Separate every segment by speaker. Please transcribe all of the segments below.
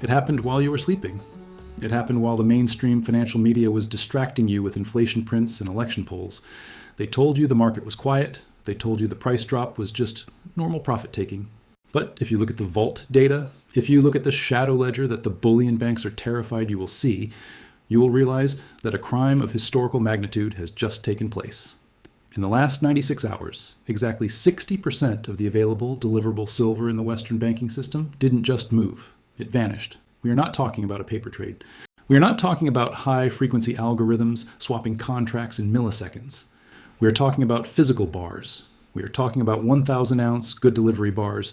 Speaker 1: It happened while you were sleeping. It happened while the mainstream financial media was distracting you with inflation prints and election polls. They told you the market was quiet. They told you the price drop was just normal profit taking. But if you look at the vault data, if you look at the shadow ledger that the bullion banks are terrified you will see, you will realize that a crime of historical magnitude has just taken place. In the last 96 hours, exactly 60% of the available deliverable silver in the Western banking system didn't just move. It vanished. We are not talking about a paper trade. We are not talking about high-frequency algorithms swapping contracts in milliseconds. We are talking about physical bars. We are talking about 1,000-ounce good delivery bars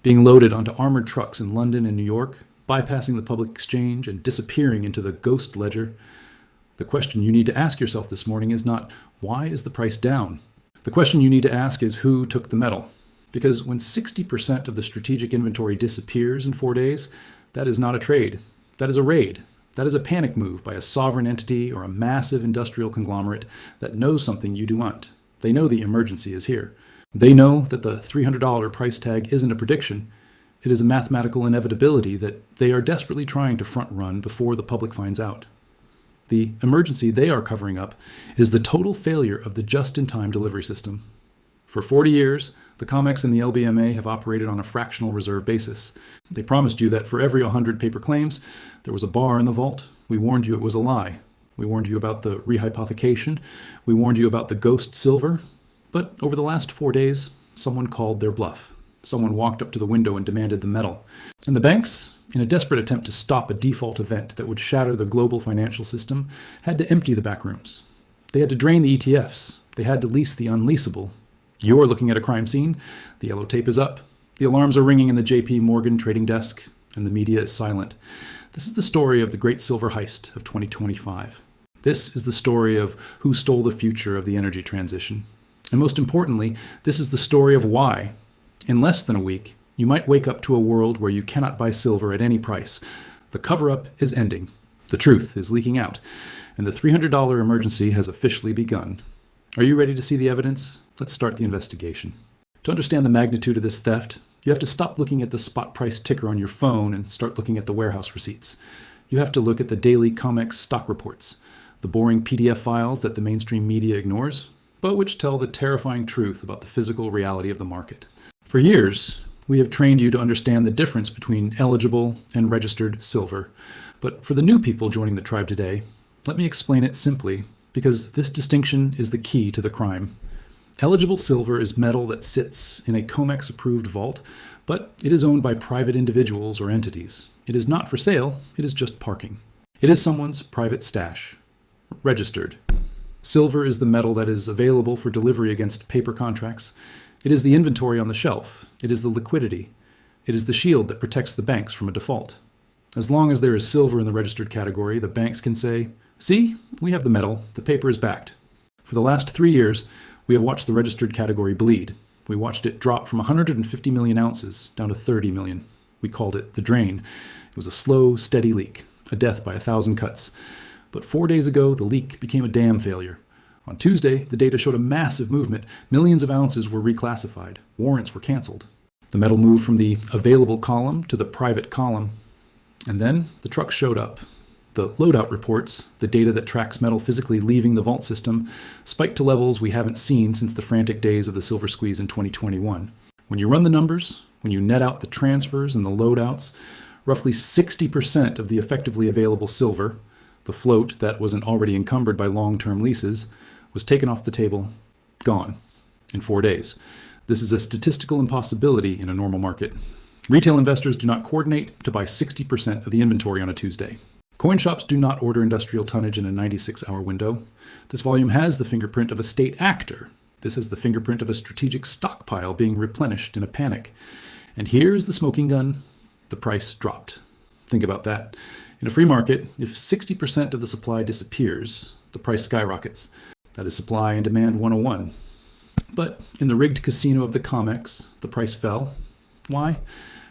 Speaker 1: being loaded onto armored trucks in London and New York, bypassing the public exchange and disappearing into the ghost ledger. The question you need to ask yourself this morning is not, why is the price down? The question you need to ask is, who took the metal? Because when 60% of the strategic inventory disappears in 4 days, that is not a trade. That is a raid. That is a panic move by a sovereign entity or a massive industrial conglomerate that knows something you do not. They know the emergency is here. They know that the $300 price tag isn't a prediction. It is a mathematical inevitability that they are desperately trying to front run before the public finds out. The emergency they are covering up is the total failure of the just-in-time delivery system. For 40 years, the COMEX and the LBMA have operated on a fractional reserve basis. They promised you that for every 100 paper claims, there was a bar in the vault. We warned you it was a lie. We warned you about the rehypothecation. We warned you about the ghost silver. But over the last 4 days, someone called their bluff. Someone walked up to the window and demanded the metal. And the banks, in a desperate attempt to stop a default event that would shatter the global financial system, had to empty the back rooms. They had to drain the ETFs. They had to lease the unleasable. You're looking at a crime scene. The yellow tape is up. The alarms are ringing in the JP Morgan trading desk, and the media is silent. This is the story of the great silver heist of 2025. This is the story of who stole the future of the energy transition. And most importantly, this is the story of why. In less than a week, you might wake up to a world where you cannot buy silver at any price. The cover-up is ending. The truth is leaking out. And the $300 emergency has officially begun. Are you ready to see the evidence? Let's start the investigation. To understand the magnitude of this theft, you have to stop looking at the spot price ticker on your phone and start looking at the warehouse receipts. You have to look at the daily COMEX stock reports, the boring PDF files that the mainstream media ignores, but which tell the terrifying truth about the physical reality of the market. For years, we have trained you to understand the difference between eligible and registered silver. But for the new people joining the tribe today, let me explain it simply, because this distinction is the key to the crime. Eligible silver is metal that sits in a COMEX-approved vault, but it is owned by private individuals or entities. It is not for sale, it is just parking. It is someone's private stash. Registered. Silver is the metal that is available for delivery against paper contracts. It is the inventory on the shelf. It is the liquidity. It is the shield that protects the banks from a default. As long as there is silver in the registered category, the banks can say, "See, we have the metal. The paper is backed." For the last 3 years, we have watched the registered category bleed. We watched it drop from 150 million ounces down to 30 million. We called it the drain. It was a slow, steady leak, a death by 1,000 cuts. But 4 days ago, the leak became a dam failure. On Tuesday, the data showed a massive movement. Millions of ounces were reclassified. Warrants were canceled. The metal moved from the available column to the private column. And then the trucks showed up. The loadout reports, the data that tracks metal physically leaving the vault system, spiked to levels we haven't seen since the frantic days of the silver squeeze in 2021. When you run the numbers, when you net out the transfers and the loadouts, roughly 60% of the effectively available silver, the float that wasn't already encumbered by long-term leases, was taken off the table, gone, in 4 days. This is a statistical impossibility in a normal market. Retail investors do not coordinate to buy 60% of the inventory on a Tuesday. Coin shops do not order industrial tonnage in a 96-hour window. This volume has the fingerprint of a state actor. This has the fingerprint of a strategic stockpile being replenished in a panic. And here is the smoking gun. The price dropped. Think about that. In a free market, if 60% of the supply disappears, the price skyrockets. That is supply and demand 101. But in the rigged casino of the COMEX, the price fell. Why?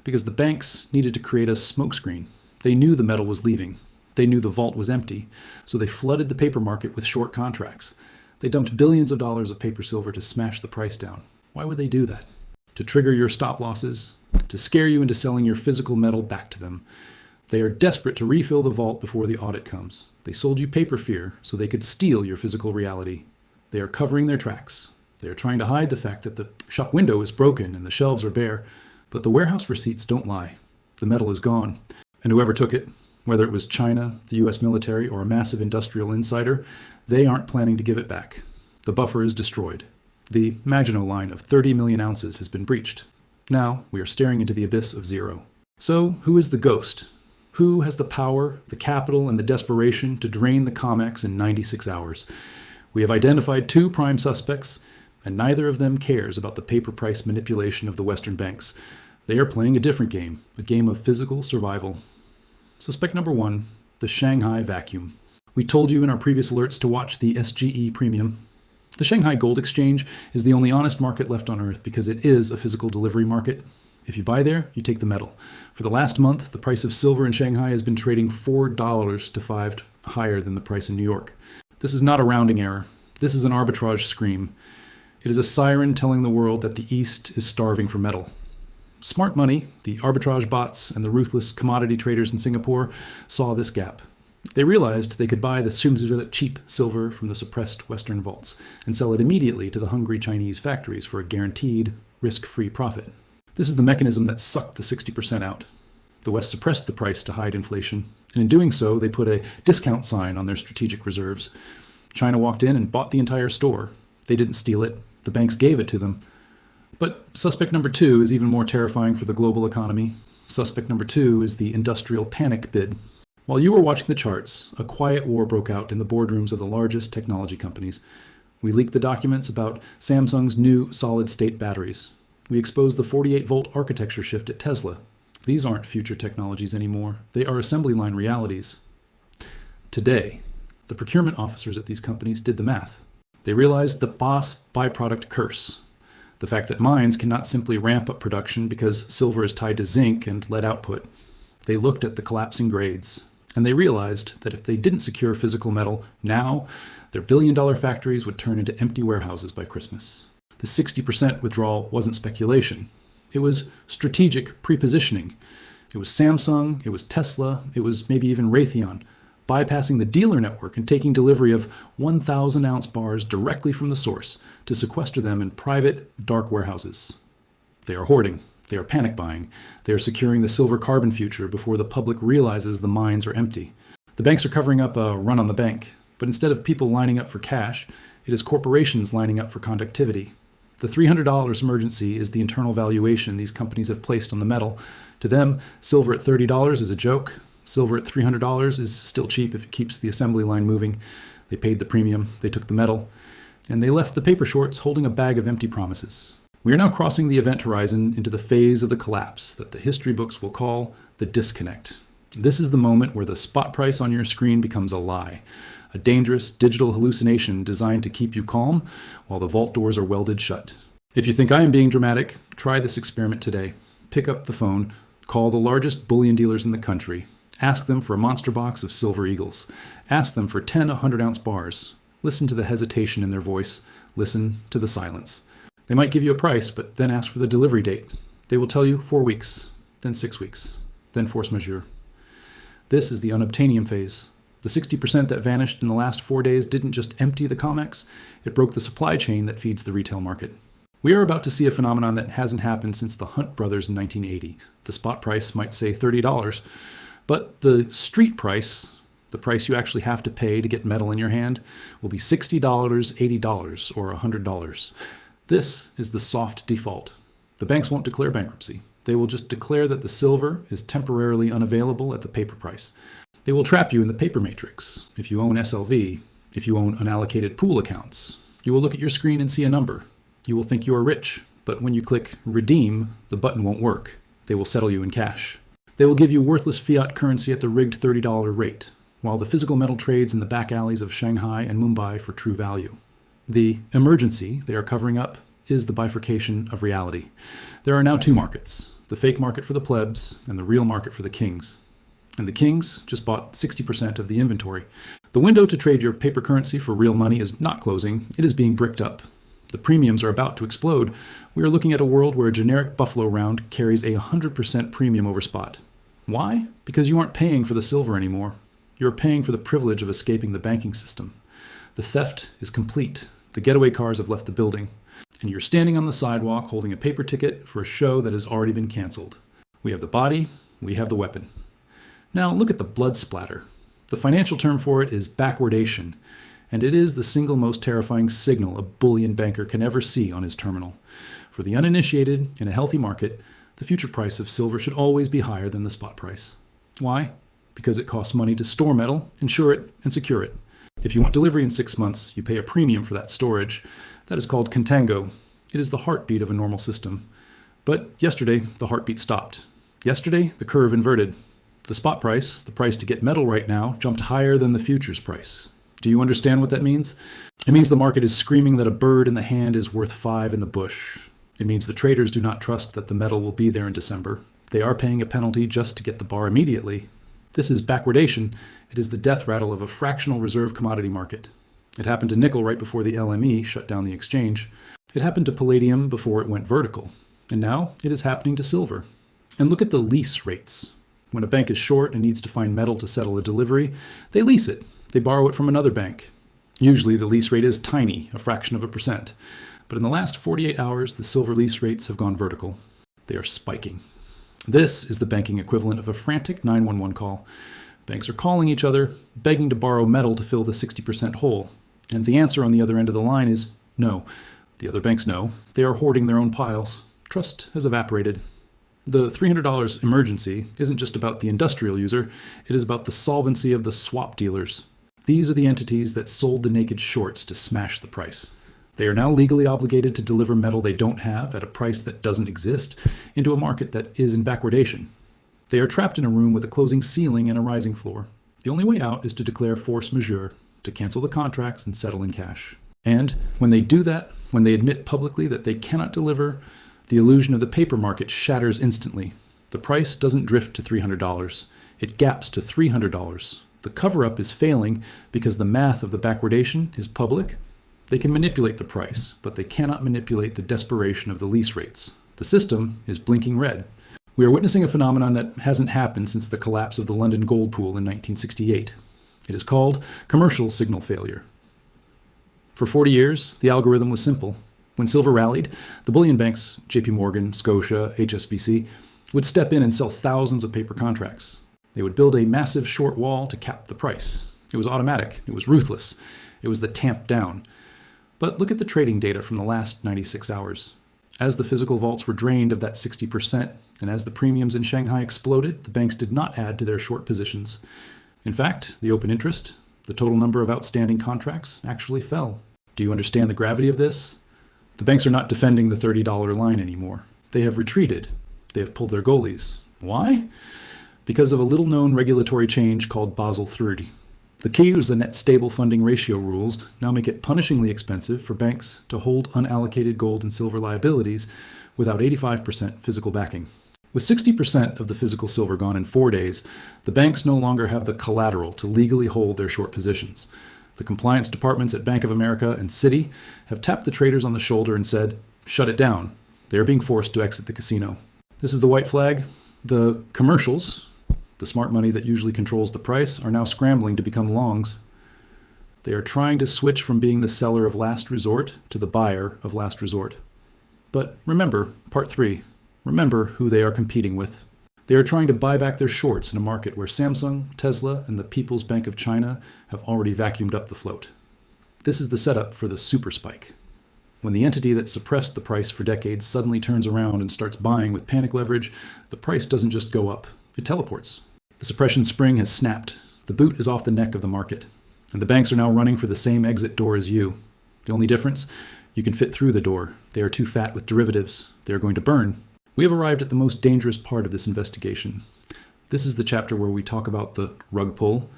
Speaker 1: Because the banks needed to create a smokescreen. They knew the metal was leaving. They knew the vault was empty, so they flooded the paper market with short contracts. They dumped billions of dollars of paper silver to smash the price down. Why would they do that? To trigger your stop losses, to scare you into selling your physical metal back to them. They are desperate to refill the vault before the audit comes. They sold you paper fear so they could steal your physical reality. They are covering their tracks. They are trying to hide the fact that the shop window is broken and the shelves are bare, but the warehouse receipts don't lie. The metal is gone, and whoever took it, whether it was China, the US military, or a massive industrial insider, they aren't planning to give it back. The buffer is destroyed. The Maginot line of 30 million ounces has been breached. Now we are staring into the abyss of zero. So who is the ghost? Who has the power, the capital, and the desperation to drain the COMEX in 96 hours? We have identified 2 prime suspects, and neither of them cares about the paper price manipulation of the Western banks. They are playing a different game, a game of physical survival. Suspect number 1, the Shanghai vacuum. We told you in our previous alerts to watch the SGE premium. The Shanghai Gold Exchange is the only honest market left on Earth because it is a physical delivery market. If you buy there, you take the metal. For the last month, the price of silver in Shanghai has been trading $4 to $5 higher than the price in New York. This is not a rounding error. This is an arbitrage scream. It is a siren telling the world that the East is starving for metal. Smart money, the arbitrage bots, and the ruthless commodity traders in Singapore saw this gap. They realized they could buy the cheap silver from the suppressed Western vaults and sell it immediately to the hungry Chinese factories for a guaranteed, risk-free profit. This is the mechanism that sucked the 60% out. The West suppressed the price to hide inflation, and in doing so, they put a discount sign on their strategic reserves. China walked in and bought the entire store. They didn't steal it. The banks gave it to them. But suspect number 2 is even more terrifying for the global economy. Suspect number 2 is the industrial panic bid. While you were watching the charts, a quiet war broke out in the boardrooms of the largest technology companies. We leaked the documents about Samsung's new solid-state batteries. We exposed the 48-volt architecture shift at Tesla. These aren't future technologies anymore. They are assembly line realities. Today, the procurement officers at these companies did the math. They realized the boss byproduct curse. The fact that mines cannot simply ramp up production because silver is tied to zinc and lead output. They looked at the collapsing grades, and they realized that if they didn't secure physical metal now, their billion-dollar factories would turn into empty warehouses by Christmas. The 60% withdrawal wasn't speculation. It was strategic prepositioning. It was Samsung, it was Tesla, it was maybe even Raytheon, bypassing the dealer network and taking delivery of 1,000-ounce bars directly from the source to sequester them in private, dark warehouses. They are hoarding. They are panic buying. They are securing the silver carbon future before the public realizes the mines are empty. The banks are covering up a run on the bank, but instead of people lining up for cash, it is corporations lining up for conductivity. The $300 emergency is the internal valuation these companies have placed on the metal. To them, silver at $30 is a joke. Silver at $300 is still cheap if it keeps the assembly line moving. They paid the premium, they took the metal, and they left the paper shorts holding a bag of empty promises. We are now crossing the event horizon into the phase of the collapse that the history books will call the disconnect. This is the moment where the spot price on your screen becomes a lie, a dangerous digital hallucination designed to keep you calm while the vault doors are welded shut. If you think I am being dramatic, try this experiment today. Pick up the phone, call the largest bullion dealers in the country, ask them for a monster box of silver eagles, ask them for 10 100-ounce bars. Listen to the hesitation in their voice, listen to the silence. They might give you a price, but then ask for the delivery date. They will tell you 4 weeks, then 6 weeks, then force majeure. This is the unobtainium phase. The 60% that vanished in the last 4 days didn't just empty the COMEX, it broke the supply chain that feeds the retail market. We are about to see a phenomenon that hasn't happened since the Hunt brothers in 1980. The spot price might say $30, but the street price, the price you actually have to pay to get metal in your hand, will be $60, $80, or $100. This is the soft default. The banks won't declare bankruptcy. They will just declare that the silver is temporarily unavailable at the paper price. They will trap you in the paper matrix. If you own SLV, if you own unallocated pool accounts, you will look at your screen and see a number. You will think you are rich, but when you click redeem, the button won't work. They will settle you in cash. They will give you worthless fiat currency at the rigged $30 rate, while the physical metal trades in the back alleys of Shanghai and Mumbai for true value. The emergency they are covering up is the bifurcation of reality. There are now 2 markets, the fake market for the plebs and the real market for the kings. And the kings just bought 60% of the inventory. The window to trade your paper currency for real money is not closing, it is being bricked up. The premiums are about to explode. We are looking at a world where a generic buffalo round carries a 100% premium over spot. Why? Because you aren't paying for the silver anymore. You're paying for the privilege of escaping the banking system. The theft is complete. The getaway cars have left the building. And you're standing on the sidewalk holding a paper ticket for a show that has already been canceled. We have the body, we have the weapon. Now look at the blood splatter. The financial term for it is backwardation, and it is the single most terrifying signal a bullion banker can ever see on his terminal. For the uninitiated, in a healthy market, the future price of silver should always be higher than the spot price. Why? Because it costs money to store metal, insure it, and secure it. If you want delivery in 6 months, you pay a premium for that storage. That is called contango. It is the heartbeat of a normal system. But yesterday, the heartbeat stopped. Yesterday, the curve inverted. The spot price, the price to get metal right now, jumped higher than the futures price. Do you understand what that means? It means the market is screaming that a bird in the hand is worth 5 in the bush. It means the traders do not trust that the metal will be there in December. They are paying a penalty just to get the bar immediately. This is backwardation. It is the death rattle of a fractional reserve commodity market. It happened to nickel right before the LME shut down the exchange. It happened to palladium before it went vertical. And now it is happening to silver. And look at the lease rates. When a bank is short and needs to find metal to settle a delivery, they lease it. They borrow it from another bank. Usually the lease rate is tiny, a fraction of a percent. But in the last 48 hours, the silver lease rates have gone vertical. They are spiking. This is the banking equivalent of a frantic 911 call. Banks are calling each other, begging to borrow metal to fill the 60% hole. And the answer on the other end of the line is no. The other banks know. They are hoarding their own piles. Trust has evaporated. The $300 emergency isn't just about the industrial user. It is about the solvency of the swap dealers. These are the entities that sold the naked shorts to smash the price. They are now legally obligated to deliver metal they don't have at a price that doesn't exist into a market that is in backwardation. They are trapped in a room with a closing ceiling and a rising floor. The only way out is to declare force majeure, to cancel the contracts and settle in cash. And when they do that, when they admit publicly that they cannot deliver, the illusion of the paper market shatters instantly. The price doesn't drift to $300. It gaps to $300. The cover-up is failing because the math of the backwardation is public. They can manipulate the price, but they cannot manipulate the desperation of the lease rates. The system is blinking red. We are witnessing a phenomenon that hasn't happened since the collapse of the London gold pool in 1968. It is called commercial signal failure. For 40 years, the algorithm was simple. When silver rallied, the bullion banks, JP Morgan, Scotia, HSBC, would step in and sell thousands of paper contracts. They would build a massive short wall to cap the price. It was automatic. It was ruthless. It was the tamp down. But look at the trading data from the last 96 hours. As the physical vaults were drained of that 60%, and as the premiums in Shanghai exploded, the banks did not add to their short positions. In fact, the open interest, the total number of outstanding contracts, actually fell. Do you understand the gravity of this? The banks are not defending the $30 line anymore. They have retreated. They have pulled their goalies. Why? Because of a little-known regulatory change called Basel III. The key was the net stable funding ratio rules now make it punishingly expensive for banks to hold unallocated gold and silver liabilities without 85% physical backing. With 60% of the physical silver gone in 4 days, the banks no longer have the collateral to legally hold their short positions. The compliance departments at Bank of America and Citi have tapped the traders on the shoulder and said, shut it down. They are being forced to exit the casino. This is the white flag. The commercials, the smart money that usually controls the price, are now scrambling to become longs. They are trying to switch from being the seller of last resort to the buyer of last resort. But remember, part 3, remember who they are competing with. They are trying to buy back their shorts in a market where Samsung, Tesla, and the People's Bank of China have already vacuumed up the float. This is the setup for the super spike. When the entity that suppressed the price for decades suddenly turns around and starts buying with panic leverage, the price doesn't just go up, it teleports. The suppression spring has snapped. The boot is off the neck of the market. And the banks are now running for the same exit door as you. The only difference? You can fit through the door. They are too fat with derivatives. They are going to burn. We have arrived at the most dangerous part of this investigation. This is the chapter where we talk about the rug pull,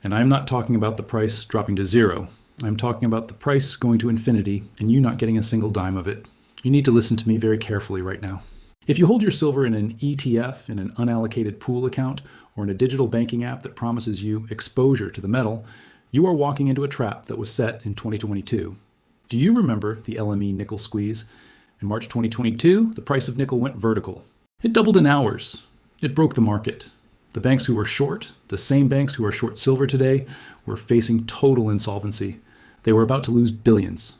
Speaker 1: and I'm not talking about the price dropping to zero. I'm talking about the price going to infinity and you not getting a single dime of it. You need to listen to me very carefully right now. If you hold your silver in an ETF, in an unallocated pool account, or in a digital banking app that promises you exposure to the metal, you are walking into a trap that was set in 2022. Do you remember the LME nickel squeeze? In March 2022, the price of nickel went vertical. It doubled in hours. It broke the market. The banks who were short, the same banks who are short silver today, were facing total insolvency. They were about to lose billions.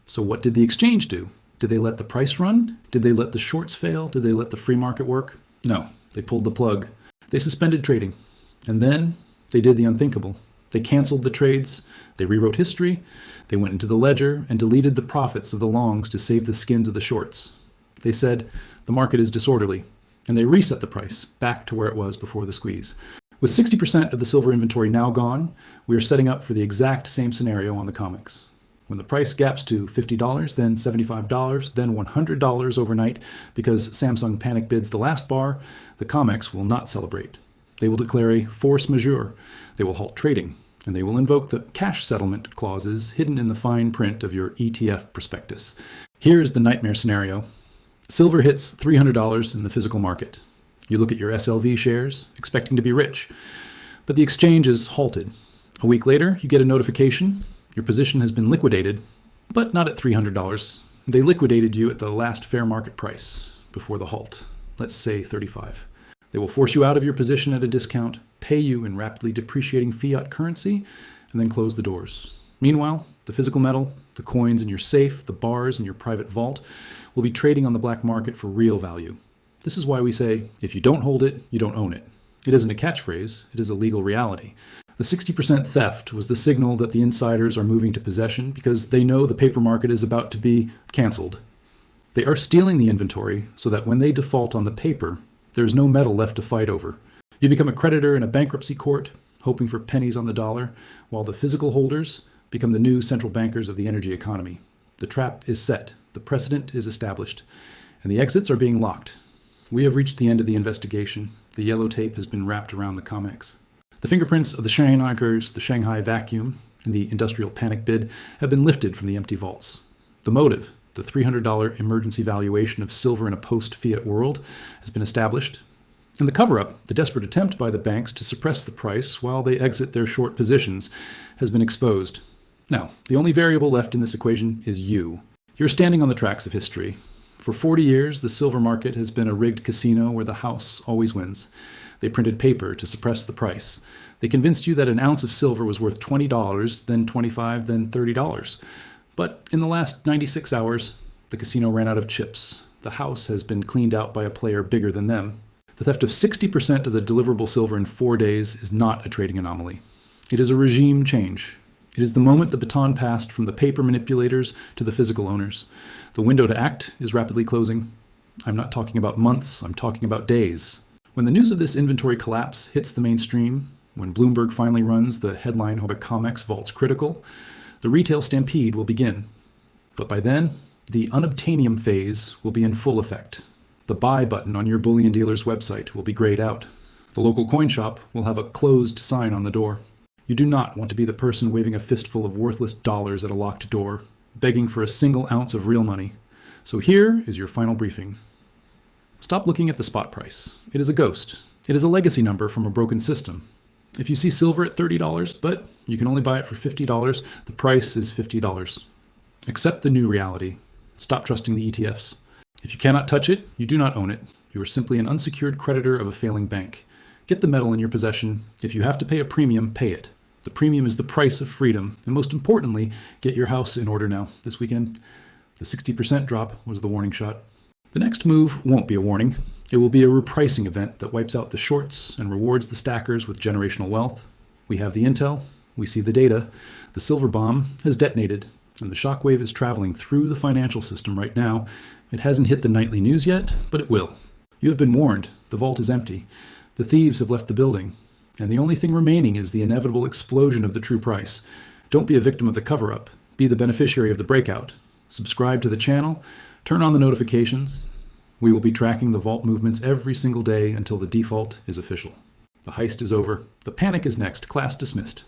Speaker 1: So what did the exchange do? Did they let the price run? Did they let the shorts fail? Did they let the free market work? No, they pulled the plug. They suspended trading. And then they did the unthinkable. They canceled the trades. They rewrote history. They went into the ledger and deleted the profits of the longs to save the skins of the shorts. They said, the market is disorderly. And they reset the price back to where it was before the squeeze. With 60% of the silver inventory now gone, we are setting up for the exact same scenario on the COMEX. When the price gaps to $50, then $75, then $100 overnight, because Samsung panic bids the last bar, the COMEX will not celebrate. They will declare a force majeure. They will halt trading, and they will invoke the cash settlement clauses hidden in the fine print of your ETF prospectus. Here's the nightmare scenario. Silver hits $300 in the physical market. You look at your SLV shares, expecting to be rich, but the exchange is halted. A week later, you get a notification. Your position has been liquidated, but not at $300. They liquidated you at the last fair market price before the halt, let's say $35. They will force you out of your position at a discount, pay you in rapidly depreciating fiat currency, and then close the doors. Meanwhile, the physical metal, the coins in your safe, the bars in your private vault, will be trading on the black market for real value. This is why we say, if you don't hold it, you don't own it. It isn't a catchphrase, it is a legal reality. The 60% theft was the signal that the insiders are moving to possession because they know the paper market is about to be canceled. They are stealing the inventory so that when they default on the paper, there is no metal left to fight over. You become a creditor in a bankruptcy court, hoping for pennies on the dollar, while the physical holders become the new central bankers of the energy economy. The trap is set, the precedent is established, and the exits are being locked. We have reached the end of the investigation. The yellow tape has been wrapped around the COMEX. The fingerprints of the Shanghaikers, the Shanghai vacuum, and the industrial panic bid have been lifted from the empty vaults. The motive, the $300 emergency valuation of silver in a post-fiat world, has been established. And the cover-up, the desperate attempt by the banks to suppress the price while they exit their short positions, has been exposed. Now, the only variable left in this equation is you. You're standing on the tracks of history. For 40 years, the silver market has been a rigged casino where the house always wins. They printed paper to suppress the price. They convinced you that an ounce of silver was worth $20, then $25, then $30. But in the last 96 hours, the casino ran out of chips. The house has been cleaned out by a player bigger than them. The theft of 60% of the deliverable silver in 4 days is not a trading anomaly. It is a regime change. It is the moment the baton passed from the paper manipulators to the physical owners. The window to act is rapidly closing. I'm not talking about months, I'm talking about days. When the news of this inventory collapse hits the mainstream, when Bloomberg finally runs the headline "The COMEX vaults critical," the retail stampede will begin. But by then, the unobtainium phase will be in full effect. The buy button on your bullion dealer's website will be grayed out. The local coin shop will have a closed sign on the door. You do not want to be the person waving a fistful of worthless dollars at a locked door, begging for a single ounce of real money. So here is your final briefing. Stop looking at the spot price. It is a ghost. It is a legacy number from a broken system. If you see silver at $30, but you can only buy it for $50, the price is $50. Accept the new reality. Stop trusting the ETFs. If you cannot touch it, you do not own it. You are simply an unsecured creditor of a failing bank. Get the metal in your possession. If you have to pay a premium, pay it. The premium is the price of freedom. And most importantly, get your house in order now. This weekend, the 60% drop was the warning shot. The next move won't be a warning. It will be a repricing event that wipes out the shorts and rewards the stackers with generational wealth. We have the intel. We see the data. The silver bomb has detonated, and the shockwave is traveling through the financial system right now. It hasn't hit the nightly news yet, but it will. You have been warned. The vault is empty. The thieves have left the building. And the only thing remaining is the inevitable explosion of the true price. Don't be a victim of the cover-up. Be the beneficiary of the breakout. Subscribe to the channel. Turn on the notifications. We will be tracking the vault movements every single day until the default is official. The heist is over. The panic is next. Class dismissed.